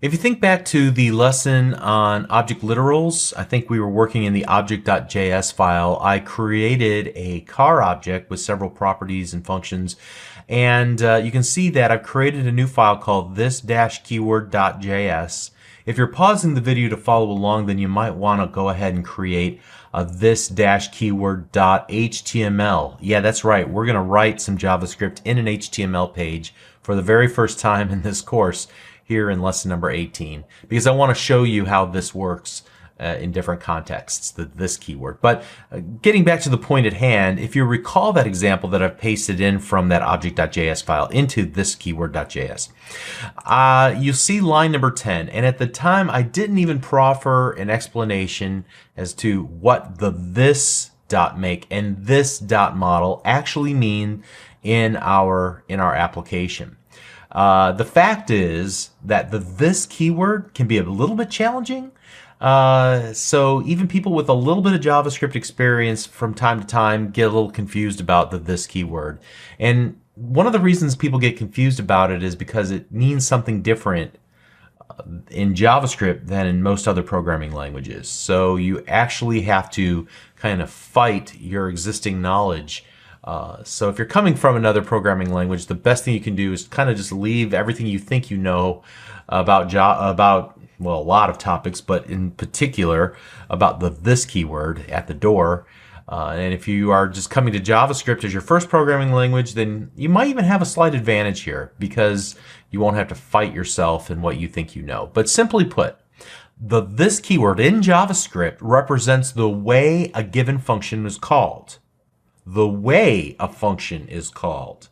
If you think back to the lesson on object literals, I think we were working in the object.js file. I created a car object with several properties and functions, and you can see that I've created a new file called this-keyword.js. If you're pausing the video to follow along, then you might want to go ahead and create a this-keyword.html. Yeah, that's right. We're going to write some JavaScript in an HTML page for the very first time in this course here in lesson number 18, because I want to show you how this works in different contexts, this keyword. But getting back to the point at hand, if you recall that example that I've pasted in from that object.js file into this keyword.js, you'll see line number 10. And at the time, I didn't even proffer an explanation as to what the this.make and this.model actually mean in our application. The fact is that the this keyword can be a little bit challenging. So even people with a little bit of JavaScript experience from time to time get a little confused about the this keyword. And one of the reasons people get confused about it is because it means something different in JavaScript than in most other programming languages. So you actually have to kind of fight your existing knowledge. So if you're coming from another programming language, the best thing you can do is kind of just leave everything you think you know about well, a lot of topics, but in particular about the this keyword at the door. And if you are just coming to JavaScript as your first programming language, then you might even have a slight advantage here because you won't have to fight yourself in what you think you know. But simply put, the this keyword in JavaScript represents the way a given function is called. The way a function is called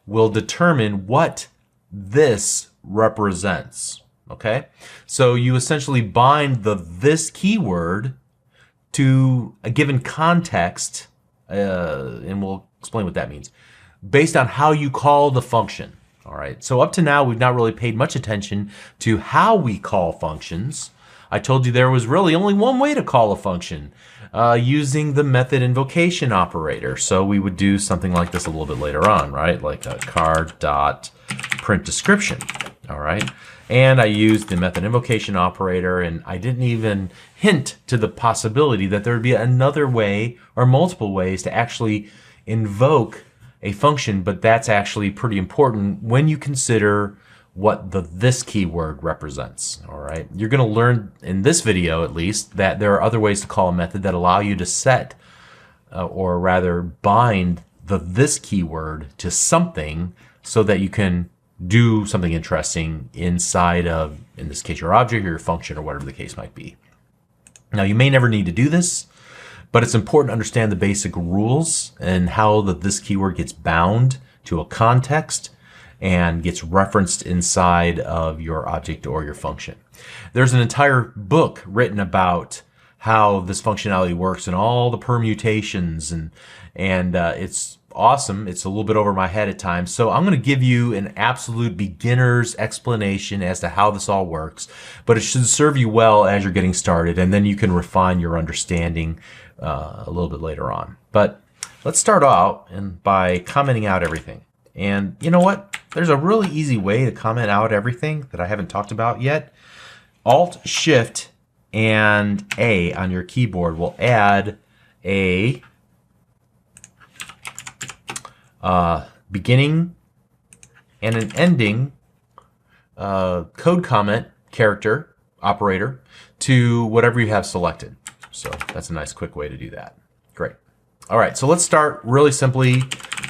will determine what this represents. Okay, so you essentially bind the this keyword to a given context, and we'll explain what that means, based on how you call the function. All right, so up to now, we've not really paid much attention to how we call functions. I told you there was really only one way to call a function, using the method invocation operator. So we would do something like this a little bit later on, right? Like a car.printDescription, all right? And I used the method invocation operator, and I didn't even hint to the possibility that there would be another way or multiple ways to actually invoke a function, but that's actually pretty important when you consider what the this keyword represents. All right, you're going to learn in this video at least that there are other ways to call a method that allow you to set or rather bind the this keyword to something so that you can do something interesting inside of, in this case, your object or your function or whatever the case might be. Now, you may never need to do this, but it's important to understand the basic rules and how this keyword gets bound to a context and gets referenced inside of your object or your function. There's an entire book written about how this functionality works and all the permutations, and it's awesome. It's a little bit over my head at times. So I'm going to give you an absolute beginner's explanation as to how this all works, but it should serve you well as you're getting started, and then you can refine your understanding a little bit later on. But let's start out by commenting out everything. And you know what? There's a really easy way to comment out everything that I haven't talked about yet. Alt, Shift, and A on your keyboard will add a beginning and an ending code comment character operator to whatever you have selected. So that's a nice quick way to do that. Great. All right, so let's start really simply.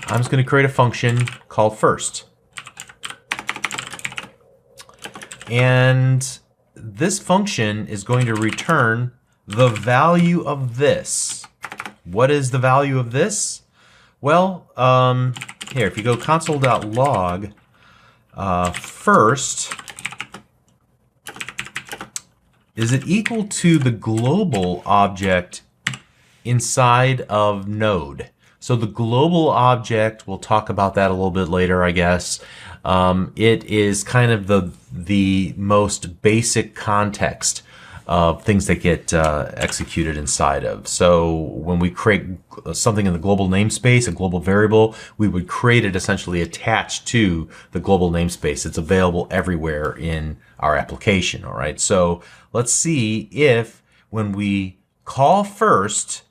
I'm just going to create a function called first. And this function is going to return the value of this. What is the value of this? Well, here, if you go console.log, first, is it equal to the global object inside of Node? So the global object, we'll talk about that a little bit later, I guess. It is kind of the most basic context things that get executed inside of. So when we create something in the global namespace, a global variable, we would create it essentially attached to the global namespace. It's available everywhere in our application. All right. So let's see if when we call first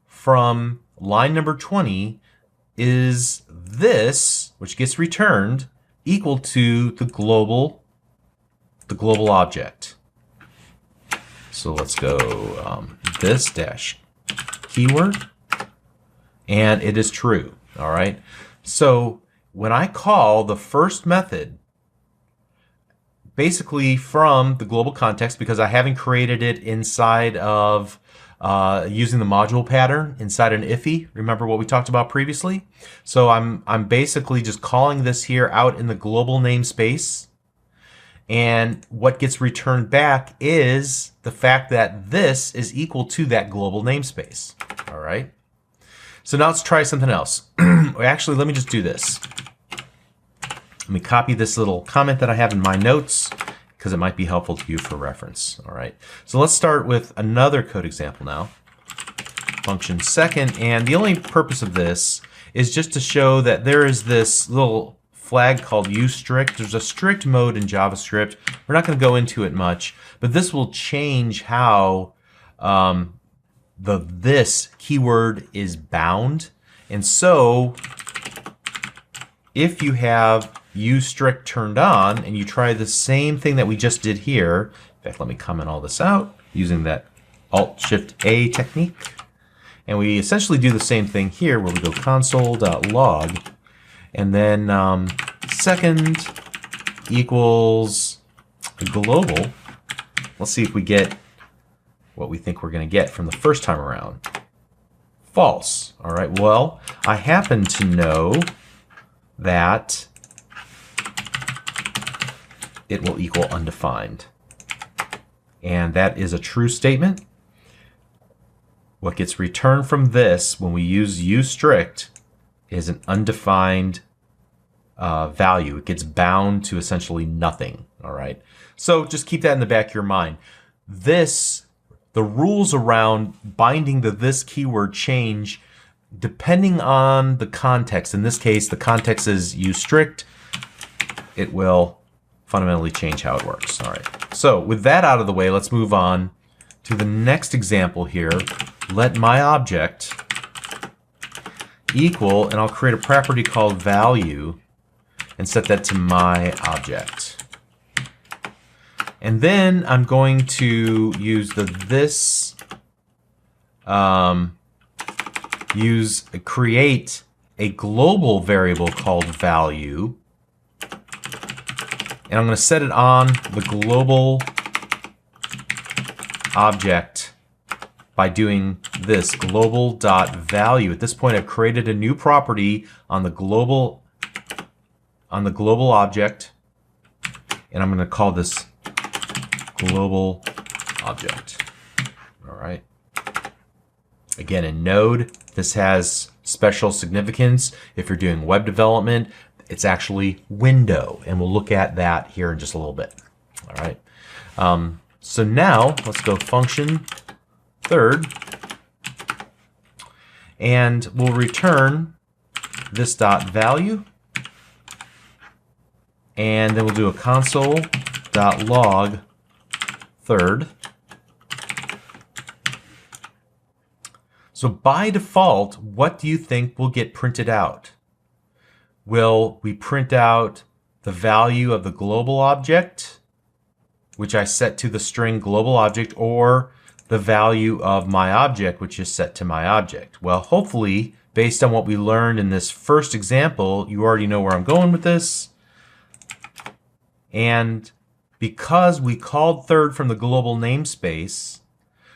from line number 20, is this, which gets returned, equal to the global object. So let's go this dash keyword, and it is true. All right. So when I call the first method, basically from the global context, because I haven't created it inside of using the module pattern inside an IIFE. Remember what we talked about previously? So I'm basically just calling this here out in the global namespace. And what gets returned back is the fact that this is equal to that global namespace. All right. So now let's try something else. Actually, let me just do this. Let me copy this little comment that I have in my notes because it might be helpful to you for reference. All right. So let's start with another code example now. Function second. And the only purpose of this is just to show that there is this little flag called uStrict. There's a strict mode in JavaScript. We're not going to go into it much, but this will change how this keyword is bound. And so if you have uStrict turned on and you try the same thing that we just did here, in fact, let me comment all this out using that Alt-Shift-A technique. And we essentially do the same thing here where we go console.log. And then second equals global. Let's see if we get what we think we're going to get from the first time around. False. All right. Well, I happen to know that it will equal undefined. And that is a true statement. What gets returned from this when we use uStrict is an undefined value. It gets bound to essentially nothing. All right. So just keep that in the back of your mind. The rules around binding the this keyword change depending on the context. In this case, the context is uStrict. It will fundamentally change how it works. All right. So with that out of the way, let's move on to the next example here. Let my object equal, and I'll create a property called value and set that to my object. And then I'm going to use create a global variable called value. And I'm going to set it on the global object by doing this global.value. At this point, I've created a new property on the global object, and I'm going to call this global object. All right. Again, in Node, this has special significance. If you're doing web development, it's actually window, and we'll look at that here in just a little bit. All right. So now let's go function third, and we'll return this dot value, and then we'll do a console.log third. So by default, what do you think will get printed out? Will we print out the value of the global object, which I set to the string global object, or the value of my object, which is set to my object? Well, hopefully, based on what we learned in this first example, you already know where I'm going with this. And because we called third from the global namespace,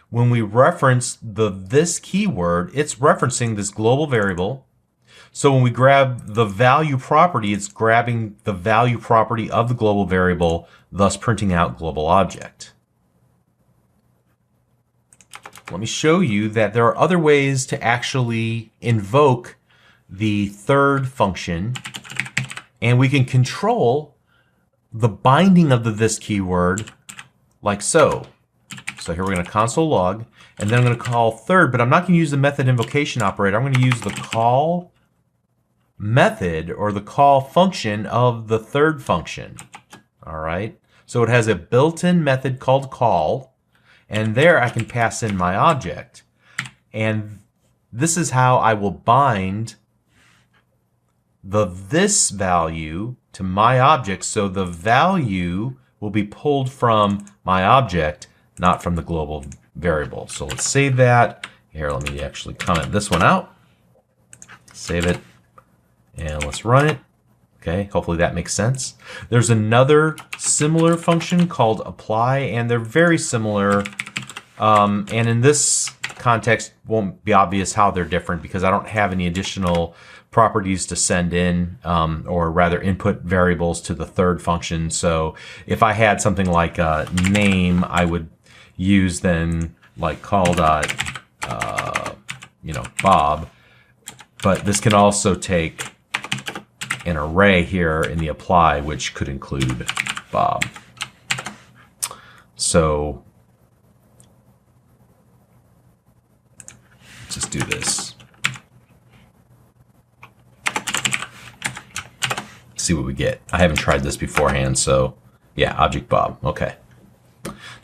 when we reference this keyword, it's referencing this global variable. So when we grab the value property, it's grabbing the value property of the global variable, thus printing out global object. Let me show you that there are other ways to actually invoke the third function, and we can control the binding of the this keyword like so. So here we're going to console log, and then I'm going to call third, but I'm not going to use the method invocation operator. I'm going to use the call method or the call function of the third function. All right. So it has a built-in method called call, and there I can pass in my object. And this is how I will bind the this value to my object, so the value will be pulled from my object, not from the global variable. So let's save that. Here, let me actually comment this one out. Save it, and let's run it. Okay, hopefully that makes sense. There's another similar function called apply, and they're very similar. And in this context, won't be obvious how they're different because I don't have any additional properties to send in, or rather input variables to the third function. So if I had something like name, I would use then like call dot, Bob. But this can also take an array here in the apply, which could include Bob. So let's just do this. See what we get. I haven't tried this beforehand, so yeah, object Bob. Okay.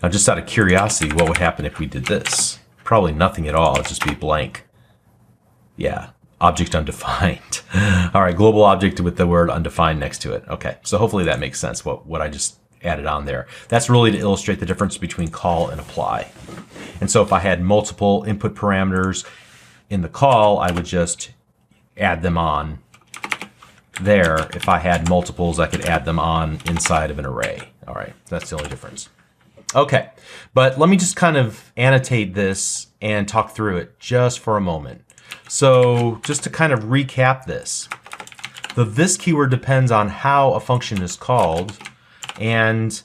Now, just out of curiosity, what would happen if we did this? Probably nothing at all. It'd just be blank. Yeah, object undefined. All right, global object with the word undefined next to it. Okay, so hopefully that makes sense, what I just added on there. That's really to illustrate the difference between call and apply. And so if I had multiple input parameters in the call, I would just add them on there. If I had multiples, I could add them on inside of an array. All right, that's the only difference. Okay, but let me just kind of annotate this and talk through it just for a moment. So just to kind of recap this, the this keyword depends on how a function is called, and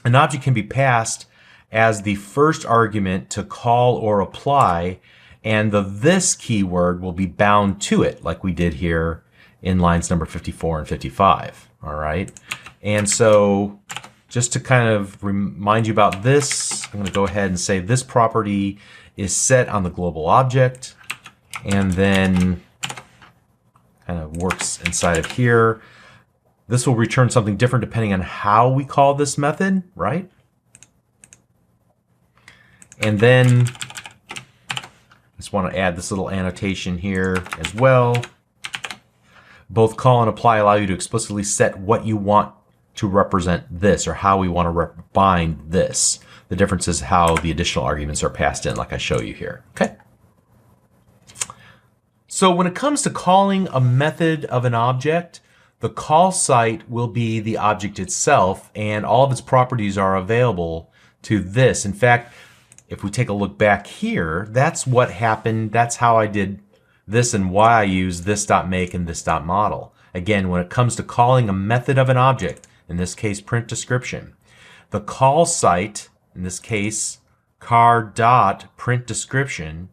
an object can be passed as the first argument to call or apply, and the this keyword will be bound to it like we did here in lines number 54 and 55. All right. And so just to kind of remind you about this, I'm going to go ahead and say this property is set on the global object, and then kind of works inside of here. This will return something different depending on how we call this method, right? And then I just want to add this little annotation here as well. Both call and apply allow you to explicitly set what you want to represent this, or how we want to bind this. The difference is how the additional arguments are passed in, like I show you here. Okay. So when it comes to calling a method of an object, the call site will be the object itself, and all of its properties are available to this. In fact, if we take a look back here, that's what happened. That's how I did this and why I use this.make and this.model. Again, when it comes to calling a method of an object, in this case print description, the call site, in this case car.printDescription,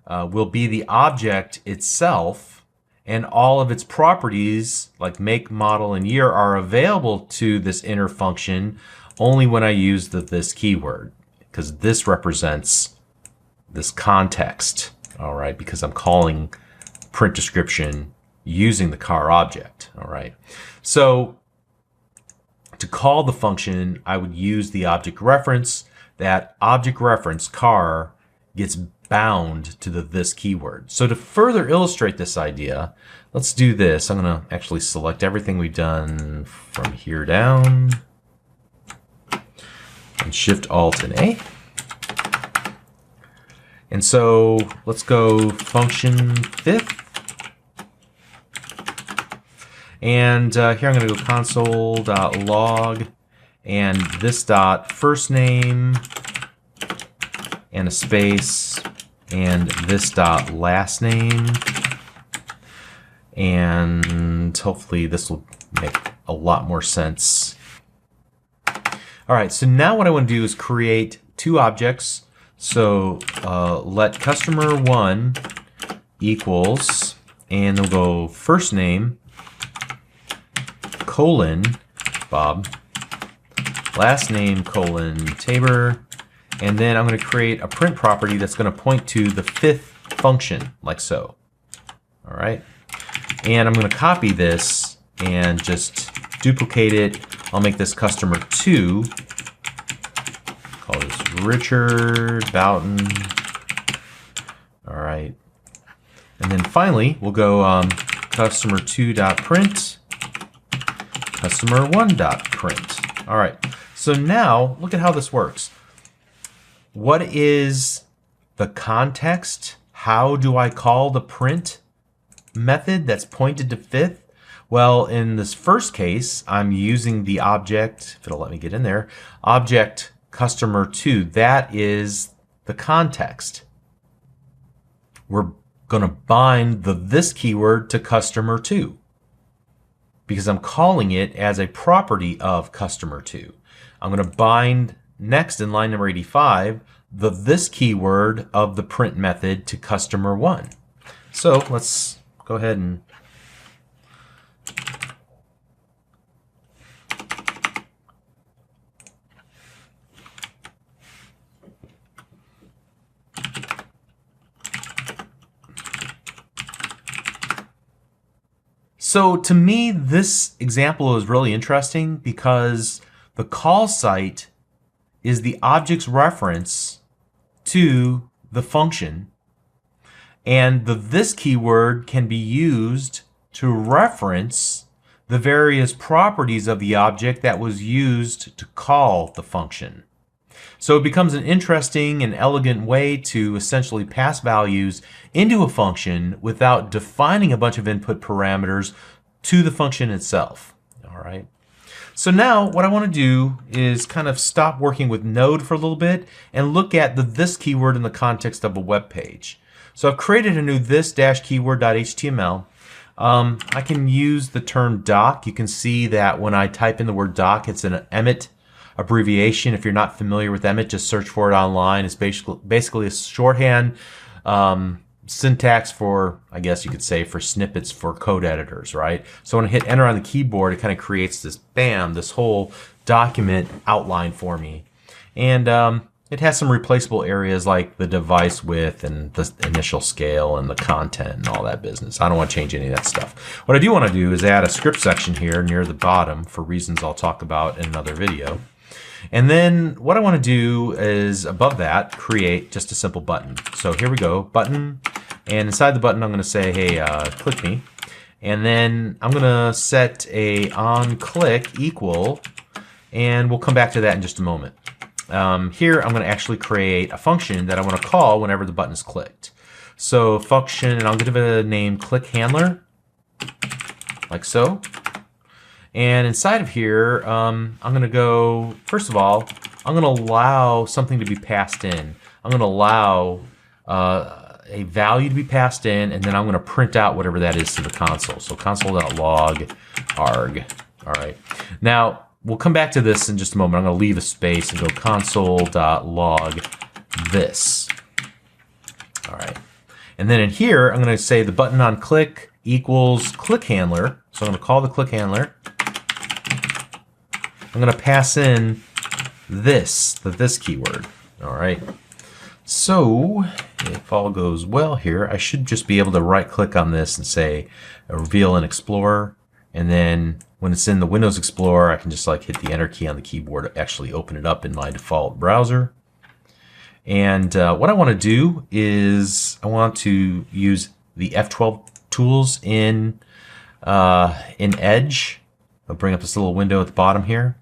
will be the object itself, and all of its properties like make, model, and year are available to this inner function only when I use the this keyword, because this represents this context. All right, because I'm calling print description using the car object. All right, so to call the function, I would use the object reference. That object reference car gets bound to the this keyword. So to further illustrate this idea, let's do this. I'm going to actually select everything we've done from here down and Shift Alt and A. And so let's go function fifth. And here I'm going to go console.log and this dot first name and a space and this dot last name. And hopefully this will make a lot more sense. All right, so now what I want to do is create two objects. So let customer1 equals, and we'll go first name, colon, Bob, last name colon Tabor, and then I'm going to create a print property that's going to point to the fifth function, like so. All right, and I'm going to copy this and just duplicate it. I'll make this customer 2. Call this Richard Boughton. All right, and then finally we'll go customer2.print, customer1.print. All right, so now look at how this works. What is the context? How do I call the print method that's pointed to fifth? Well, in this first case, I'm using the object, if it'll let me get in there, object customer2. That is the context. We're going to bind the this keyword to customer2 because I'm calling it as a property of customer2. I'm going to bind next in line number 85 the this keyword of the print method to customer1. So let's go ahead and so to me, this example is really interesting because the call site is the object's reference to the function, and the this keyword can be used to reference the various properties of the object that was used to call the function. So it becomes an interesting and elegant way to essentially pass values into a function without defining a bunch of input parameters to the function itself. All right. So now what I want to do is kind of stop working with Node for a little bit and look at the this keyword in the context of a web page. So I've created a new this-keyword.html. I can use the term doc. You can see that when I type in the word doc, it's an Emmet abbreviation. If you're not familiar with Emmet, just search for it online. It's basically a shorthand syntax for, I guess you could say, for snippets for code editors, right? So when I hit enter on the keyboard, it kind of creates this, bam, this whole document outline for me. And it has some replaceable areas like the device width and the initial scale and the content and all that business. I don't want to change any of that stuff. What I do want to do is add a script section here near the bottom for reasons I'll talk about in another video. And then what I want to do is above that, create just a simple button. So here we go, button. And inside the button, I'm going to say, hey, click me. And then I'm going to set a onClick equal, and we'll come back to that in just a moment. Here, I'm going to actually create a function that I want to call whenever the button is clicked. So function, and I'll give it a name, clickHandler, like so. And inside of here, I'm going to go, first of all, I'm going to allow something to be passed in. I'm going to allow a value to be passed in, and then I'm going to print out whatever that is to the console. So console.log arg. All right. Now, we'll come back to this in just a moment. I'm going to leave a space and go console.log this. All right. And then in here, I'm going to say the button on click equals clickHandler. So I'm going to call the clickHandler. I'm going to pass in this, the this keyword. All right. So if all goes well here, I should just be able to right click on this and say reveal in Explorer. And then when it's in the Windows Explorer, I can just like hit the enter key on the keyboard to actually open it up in my default browser. And what I want to do is I want to use the F12 tools in Edge. I'll bring up this little window at the bottom here.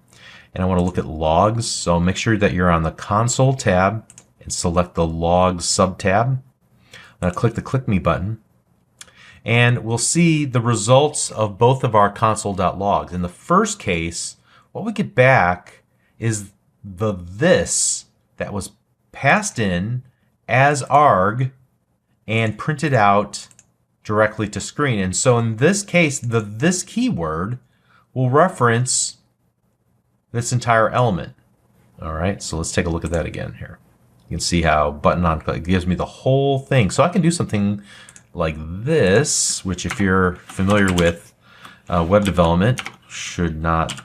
And I want to look at logs. So make sure that you're on the console tab and select the logs subtab. I'm going to click the click me button. And we'll see the results of both of our console.logs. In the first case, what we get back is the this that was passed in as arg and printed out directly to screen. And so in this case, the this keyword will reference this entire element. All right, so let's take a look at that again here. You can see how button on click gives me the whole thing. So I can do something like this, which if you're familiar with web development, should not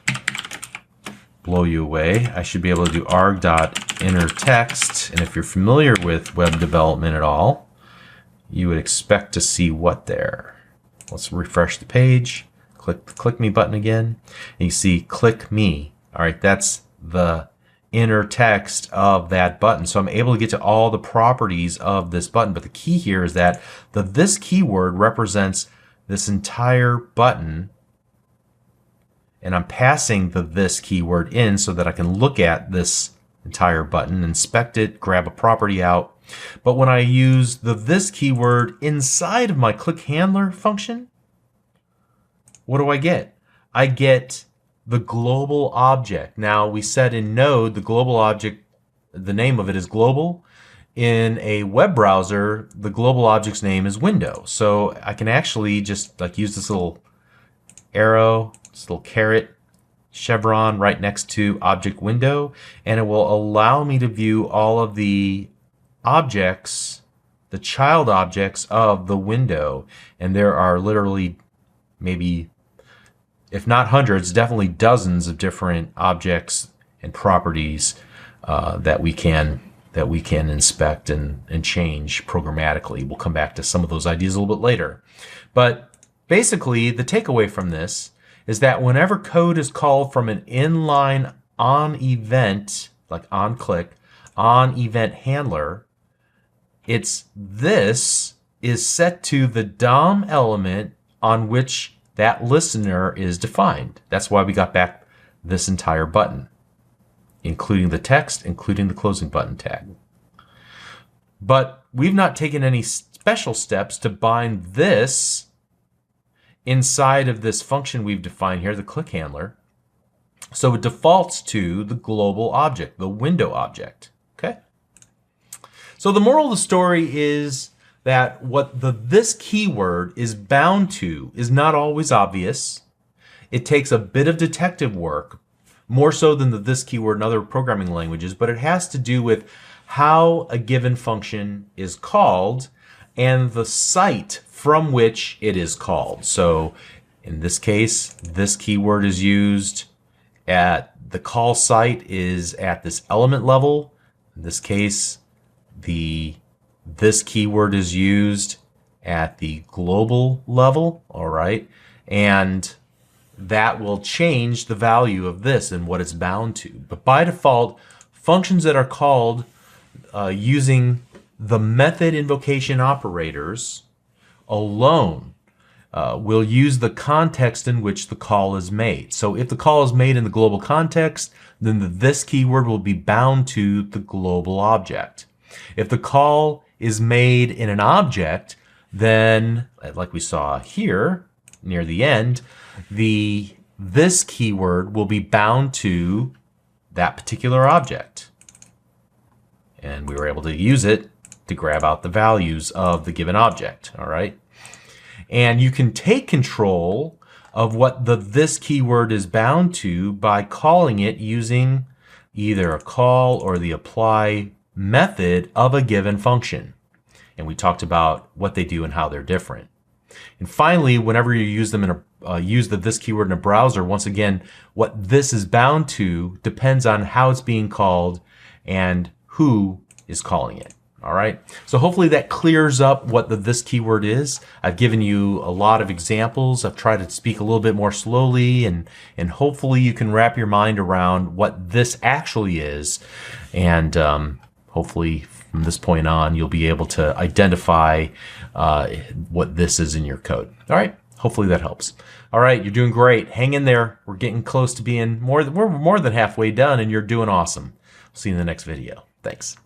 blow you away, I should be able to do arg.innerText. And if you're familiar with web development at all, you would expect to see what there. Let's refresh the page. Click the Click Me button again. And you see Click Me. All right, that's the inner text of that button. So I'm able to get to all the properties of this button. But the key here is that the this keyword represents this entire button. And I'm passing the this keyword in so that I can look at this entire button, inspect it, grab a property out. But when I use the this keyword inside of my click handler function, what do I get? I get the global object. Now we said in Node, the global object, the name of it is global. In a web browser, the global object's name is window. So I can actually just like use this little arrow, this little caret, chevron right next to object window, and it will allow me to view all of the objects, the child objects of the window. And there are literally maybe, if not hundreds, definitely dozens of different objects and properties that we can inspect and change programmatically. We'll come back to some of those ideas a little bit later. But basically, the takeaway from this is that whenever code is called from an inline on event, like on click, on event handler, this is set to the DOM element on which that listener is defined. That's why we got back this entire button, including the text, including the closing button tag. But we've not taken any special steps to bind this inside of this function we've defined here, the click handler. So it defaults to the global object, the window object. Okay. So the moral of the story is that what this keyword is bound to is not always obvious. It takes a bit of detective work, more so than the this keyword in other programming languages, but it has to do with how a given function is called and the site from which it is called. So in this case, this keyword is used at the call site is at this element level. In this case, this keyword is used at the global level, all right? And that will change the value of this and what it's bound to. But by default, functions that are called using the method invocation operators alone will use the context in which the call is made. So if the call is made in the global context, then this keyword will be bound to the global object. If the call is made in an object, then, like we saw here near the end, this keyword will be bound to that particular object. And we were able to use it to grab out the values of the given object, all right? And you can take control of what this keyword is bound to by calling it using either a call or the apply method of a given function. And we talked about what they do and how they're different. And finally, whenever you use them use this keyword in a browser, once again, what this is bound to depends on how it's being called and who is calling it. All right. So hopefully that clears up what this keyword is. I've given you a lot of examples. I've tried to speak a little bit more slowly, and hopefully you can wrap your mind around what this actually is. And hopefully from this point on, you'll be able to identify what this is in your code. All right. Hopefully that helps. All right. You're doing great. Hang in there. We're getting close to being we're more than halfway done, and you're doing awesome. See you in the next video. Thanks.